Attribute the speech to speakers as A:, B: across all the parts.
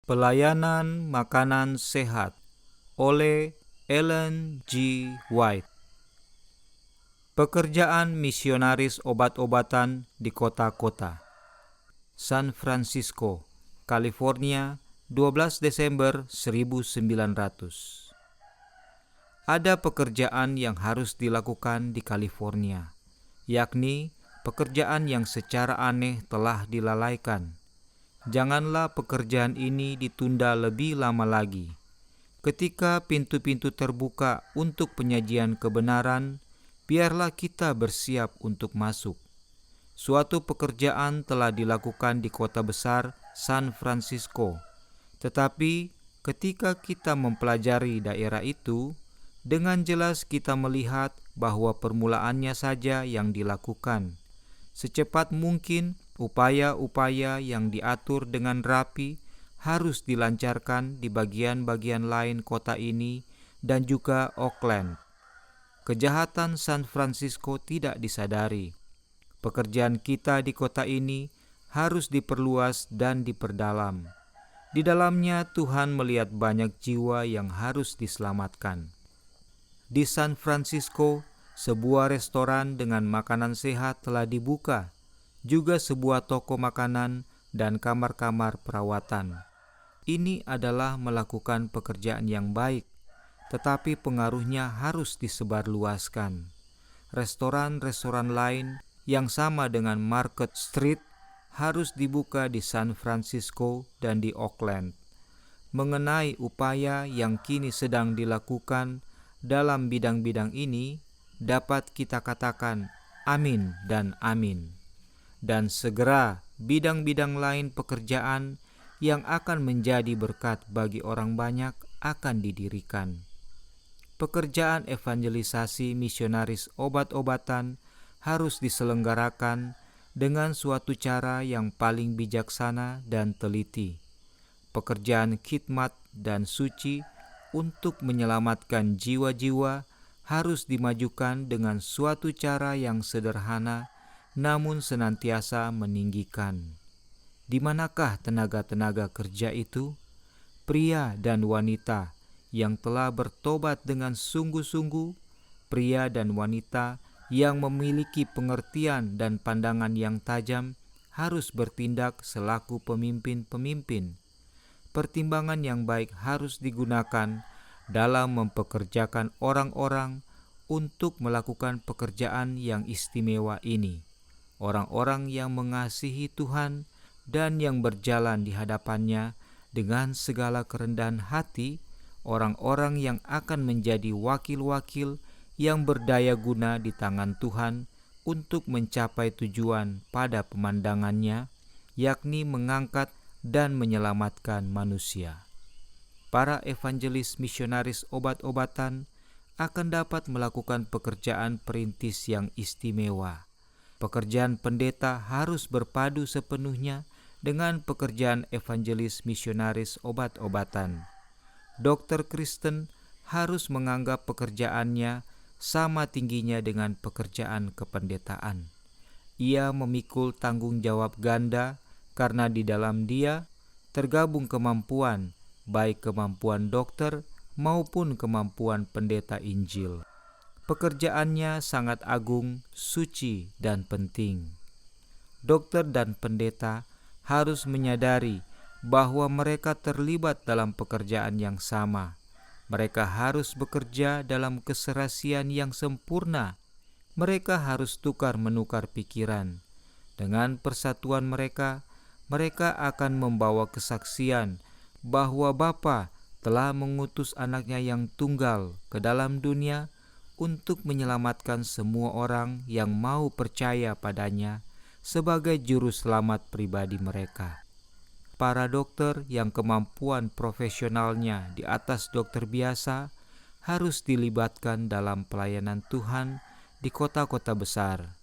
A: Pelayanan makanan sehat oleh Ellen G. White. Pekerjaan misionaris obat-obatan di kota-kota. San Francisco, California, 12 Desember 1900. Ada pekerjaan yang harus dilakukan di California, yakni pekerjaan yang secara aneh telah dilalaikan. Janganlah pekerjaan ini ditunda lebih lama lagi. Ketika pintu-pintu terbuka untuk penyajian kebenaran, biarlah kita bersiap untuk masuk. Suatu pekerjaan telah dilakukan di kota besar San Francisco, tetapi ketika kita mempelajari daerah itu, dengan jelas kita melihat bahwa permulaannya saja yang dilakukan. Secepat mungkin, upaya-upaya yang diatur dengan rapi harus dilancarkan di bagian-bagian lain kota ini dan juga Oakland. Kejahatan San Francisco tidak disadari. Pekerjaan kita di kota ini harus diperluas dan diperdalam. Di dalamnya Tuhan melihat banyak jiwa yang harus diselamatkan. Di San Francisco, sebuah restoran dengan makanan sehat telah dibuka, juga sebuah toko makanan dan kamar-kamar perawatan. Ini adalah melakukan pekerjaan yang baik, tetapi pengaruhnya harus disebarluaskan. Restoran-restoran lain yang sama dengan Market Street harus dibuka di San Francisco dan di Oakland. Mengenai upaya yang kini sedang dilakukan dalam bidang-bidang ini, dapat kita katakan amin dan amin. Dan segera bidang-bidang lain pekerjaan yang akan menjadi berkat bagi orang banyak akan didirikan. Pekerjaan evangelisasi misionaris obat-obatan harus diselenggarakan dengan suatu cara yang paling bijaksana dan teliti. Pekerjaan khidmat dan suci untuk menyelamatkan jiwa-jiwa harus dimajukan dengan suatu cara yang sederhana namun senantiasa meninggikan. Di manakah tenaga-tenaga kerja itu? Pria dan wanita yang telah bertobat dengan sungguh-sungguh, pria dan wanita yang memiliki pengertian dan pandangan yang tajam harus bertindak selaku pemimpin-pemimpin. Pertimbangan yang baik harus digunakan dalam mempekerjakan orang-orang untuk melakukan pekerjaan yang istimewa ini. Orang-orang yang mengasihi Tuhan dan yang berjalan di hadapannya dengan segala kerendahan hati, orang-orang yang akan menjadi wakil-wakil yang berdaya guna di tangan Tuhan untuk mencapai tujuan pada pemandangannya, yakni mengangkat dan menyelamatkan manusia. Para evangelis misionaris obat-obatan akan dapat melakukan pekerjaan perintis yang istimewa. Pekerjaan pendeta harus berpadu sepenuhnya dengan pekerjaan evangelis misionaris obat-obatan. Dokter Kristen harus menganggap pekerjaannya sama tingginya dengan pekerjaan kependetaan. Ia memikul tanggung jawab ganda karena di dalam dia tergabung kemampuan, baik kemampuan dokter maupun kemampuan pendeta Injil. Pekerjaannya sangat agung, suci, dan penting. Dokter dan pendeta harus menyadari bahwa mereka terlibat dalam pekerjaan yang sama. Mereka harus bekerja dalam keserasian yang sempurna. Mereka harus tukar-menukar pikiran. Dengan persatuan mereka akan membawa kesaksian bahwa Bapa telah mengutus anaknya yang tunggal ke dalam dunia untuk menyelamatkan semua orang yang mau percaya padanya sebagai juru selamat pribadi mereka. Para dokter yang kemampuan profesionalnya di atas dokter biasa harus dilibatkan dalam pelayanan Tuhan di kota-kota besar.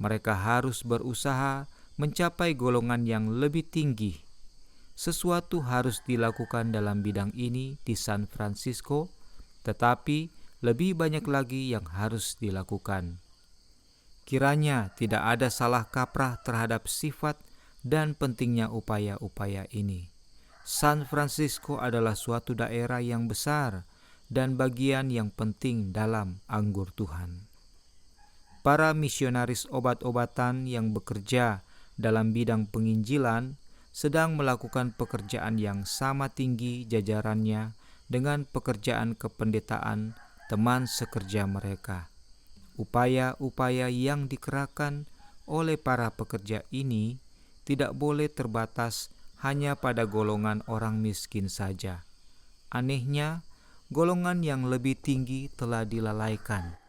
A: Mereka harus berusaha mencapai golongan yang lebih tinggi. Sesuatu harus dilakukan dalam bidang ini di San Francisco, tetapi lebih banyak lagi yang harus dilakukan. Kiranya tidak ada salah kaprah terhadap sifat dan pentingnya upaya-upaya ini. San Francisco adalah suatu daerah yang besar dan bagian yang penting dalam anggur Tuhan. Para misionaris obat-obatan yang bekerja dalam bidang penginjilan sedang melakukan pekerjaan yang sama tinggi jajarannya dengan pekerjaan kependetaan teman sekerja mereka. Upaya-upaya yang dikerahkan oleh para pekerja ini tidak boleh terbatas hanya pada golongan orang miskin saja. Anehnya, golongan yang lebih tinggi telah dilalaikan.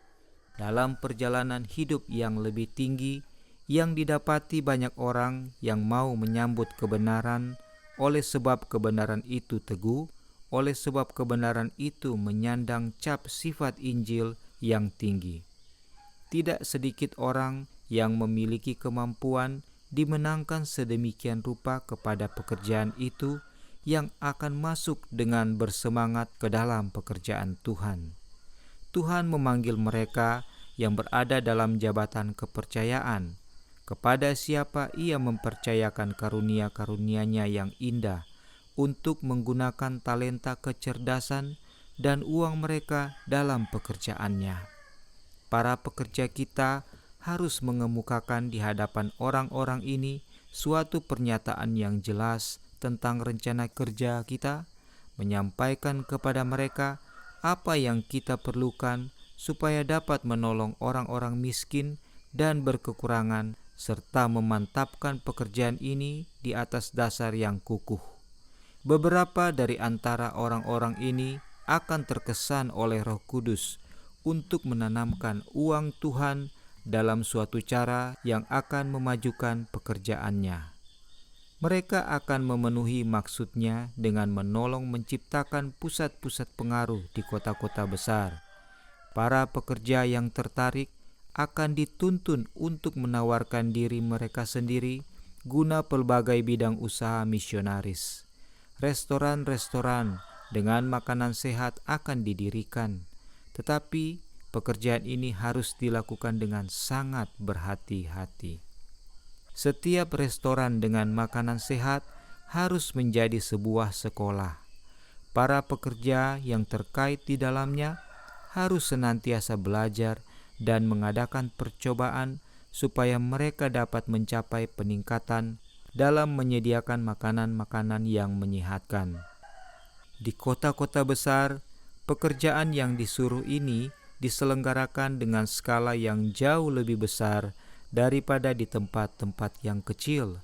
A: Dalam perjalanan hidup yang lebih tinggi, yang didapati banyak orang yang mau menyambut kebenaran oleh sebab kebenaran itu teguh, oleh sebab kebenaran itu menyandang cap sifat Injil yang tinggi. Tidak sedikit orang yang memiliki kemampuan dimenangkan sedemikian rupa kepada pekerjaan itu yang akan masuk dengan bersemangat ke dalam pekerjaan Tuhan. Tuhan memanggil mereka yang berada dalam jabatan kepercayaan, kepada siapa Ia mempercayakan karunia-karunia-Nya yang indah untuk menggunakan talenta kecerdasan dan uang mereka dalam pekerjaannya. Para pekerja kita harus mengemukakan di hadapan orang-orang ini suatu pernyataan yang jelas tentang rencana kerja kita, menyampaikan kepada mereka apa yang kita perlukan supaya dapat menolong orang-orang miskin dan berkekurangan, serta memantapkan pekerjaan ini di atas dasar yang kukuh. Beberapa dari antara orang-orang ini akan terkesan oleh Roh Kudus untuk menanamkan uang Tuhan dalam suatu cara yang akan memajukan pekerjaannya. Mereka akan memenuhi maksudnya dengan menolong menciptakan pusat-pusat pengaruh di kota-kota besar. Para pekerja yang tertarik akan dituntun untuk menawarkan diri mereka sendiri guna pelbagai bidang usaha misionaris. Restoran-restoran dengan makanan sehat akan didirikan. Tetapi pekerjaan ini harus dilakukan dengan sangat berhati-hati. Setiap restoran dengan makanan sehat harus menjadi sebuah sekolah. Para pekerja yang terkait di dalamnya harus senantiasa belajar dan mengadakan percobaan supaya mereka dapat mencapai peningkatan dalam menyediakan makanan-makanan yang menyehatkan. Di kota-kota besar, pekerjaan yang disuruh ini diselenggarakan dengan skala yang jauh lebih besar daripada di tempat-tempat yang kecil.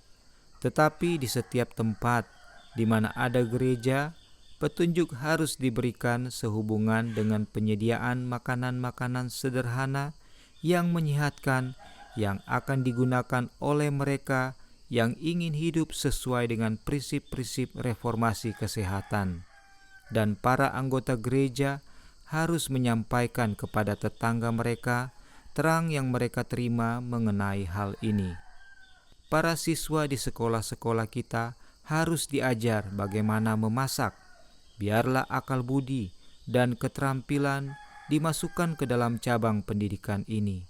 A: Tetapi di setiap tempat di mana ada gereja, petunjuk harus diberikan sehubungan dengan penyediaan makanan-makanan sederhana yang menyehatkan yang akan digunakan oleh mereka yang ingin hidup sesuai dengan prinsip-prinsip reformasi kesehatan. Dan para anggota gereja harus menyampaikan kepada tetangga mereka terang yang mereka terima mengenai hal ini. Para siswa di sekolah-sekolah kita harus diajar bagaimana memasak. Biarlah akal budi dan keterampilan dimasukkan ke dalam cabang pendidikan ini.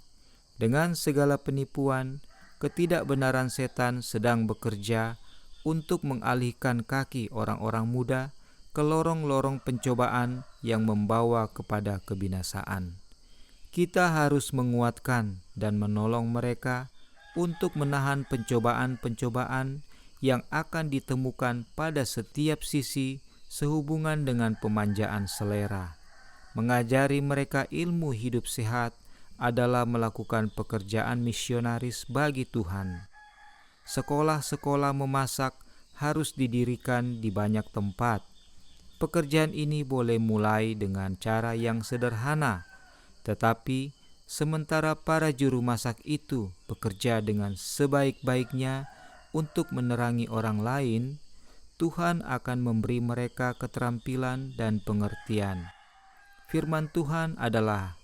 A: Dengan segala penipuan, ketidakbenaran setan sedang bekerja untuk mengalihkan kaki orang-orang muda ke lorong-lorong pencobaan yang membawa kepada kebinasaan. Kita harus menguatkan dan menolong mereka untuk menahan pencobaan-pencobaan yang akan ditemukan pada setiap sisi sehubungan dengan pemanjaan selera. Mengajari mereka ilmu hidup sehat adalah melakukan pekerjaan misionaris bagi Tuhan. Sekolah-sekolah memasak harus didirikan di banyak tempat. Pekerjaan ini boleh mulai dengan cara yang sederhana, tetapi sementara para juru masak itu bekerja dengan sebaik-baiknya untuk menerangi orang lain, Tuhan akan memberi mereka keterampilan dan pengertian. Firman Tuhan adalah,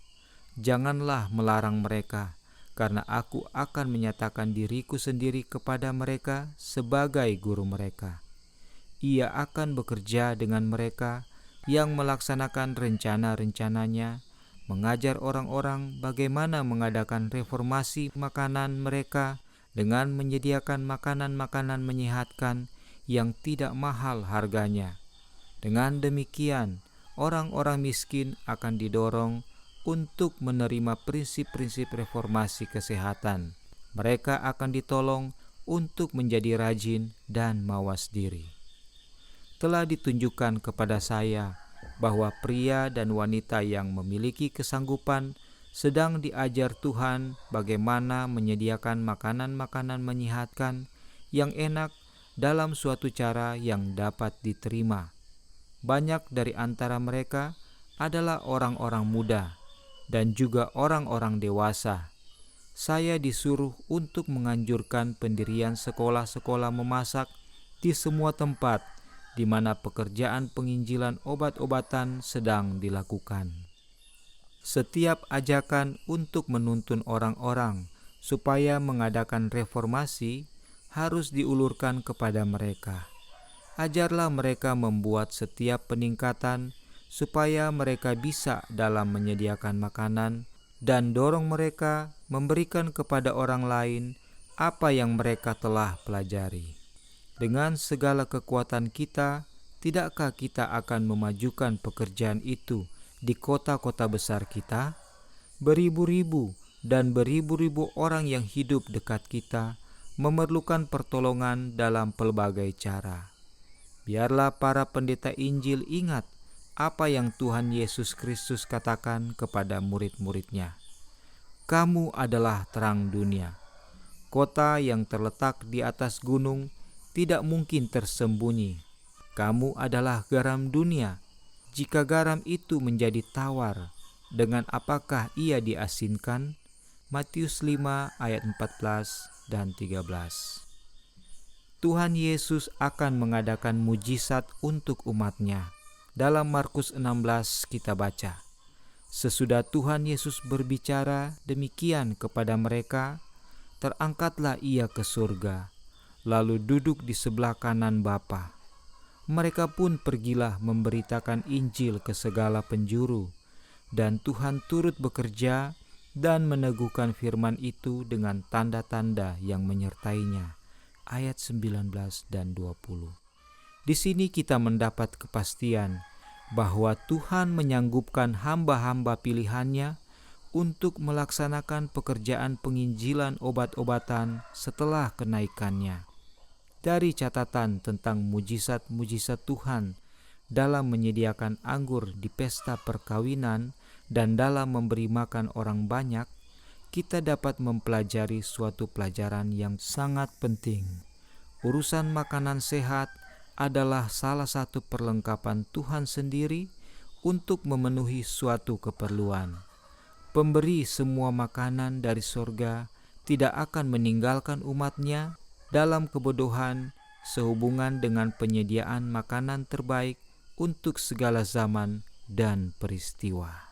A: "Janganlah melarang mereka, karena aku akan menyatakan diriku sendiri kepada mereka sebagai guru mereka." Ia akan bekerja dengan mereka yang melaksanakan rencana-rencananya, mengajar orang-orang bagaimana mengadakan reformasi makanan mereka dengan menyediakan makanan-makanan menyehatkan yang tidak mahal harganya. Dengan demikian, orang-orang miskin akan didorong untuk menerima prinsip-prinsip reformasi kesehatan. Mereka akan ditolong untuk menjadi rajin dan mawas diri. Telah ditunjukkan kepada saya bahwa pria dan wanita yang memiliki kesanggupan sedang diajar Tuhan bagaimana menyediakan makanan-makanan menyehatkan yang enak dalam suatu cara yang dapat diterima. Banyak dari antara mereka adalah orang-orang muda dan juga orang-orang dewasa. Saya disuruh untuk menganjurkan pendirian sekolah-sekolah memasak di semua tempat di mana pekerjaan penginjilan obat-obatan sedang dilakukan. Setiap ajakan untuk menuntun orang-orang supaya mengadakan reformasi harus diulurkan kepada mereka. Ajarlah mereka membuat setiap peningkatan supaya mereka bisa dalam menyediakan makanan, dan dorong mereka memberikan kepada orang lain apa yang mereka telah pelajari. Dengan segala kekuatan kita, tidakkah kita akan memajukan pekerjaan itu di kota-kota besar kita? Beribu-ribu dan beribu-ribu orang yang hidup dekat kita memerlukan pertolongan dalam pelbagai cara. Biarlah para pendeta Injil ingat apa yang Tuhan Yesus Kristus katakan kepada murid-muridnya. Kamu adalah terang dunia. Kota yang terletak di atas gunung tidak mungkin tersembunyi. Kamu adalah garam dunia. Jika garam itu menjadi tawar, dengan apakah ia diasinkan? Matius 5 ayat 14 dan 13. Tuhan Yesus akan mengadakan mujizat untuk umat-Nya. Dalam Markus 16 kita baca, sesudah Tuhan Yesus berbicara demikian kepada mereka, terangkatlah ia ke surga, lalu duduk di sebelah kanan Bapa. Mereka pun pergilah memberitakan Injil ke segala penjuru, dan Tuhan turut bekerja dan meneguhkan firman itu dengan tanda-tanda yang menyertainya. Ayat 19 dan 20. Di sini kita mendapat kepastian bahwa Tuhan menyanggupkan hamba-hamba pilihan-Nya untuk melaksanakan pekerjaan penginjilan obat-obatan setelah kenaikannya. Dari catatan tentang mujizat-mujizat Tuhan dalam menyediakan anggur di pesta perkawinan dan dalam memberi makan orang banyak, kita dapat mempelajari suatu pelajaran yang sangat penting. Urusan makanan sehat adalah salah satu perlengkapan Tuhan sendiri untuk memenuhi suatu keperluan. Pemberi semua makanan dari sorga tidak akan meninggalkan umat-Nya dalam kebodohan sehubungan dengan penyediaan makanan terbaik untuk segala zaman dan peristiwa.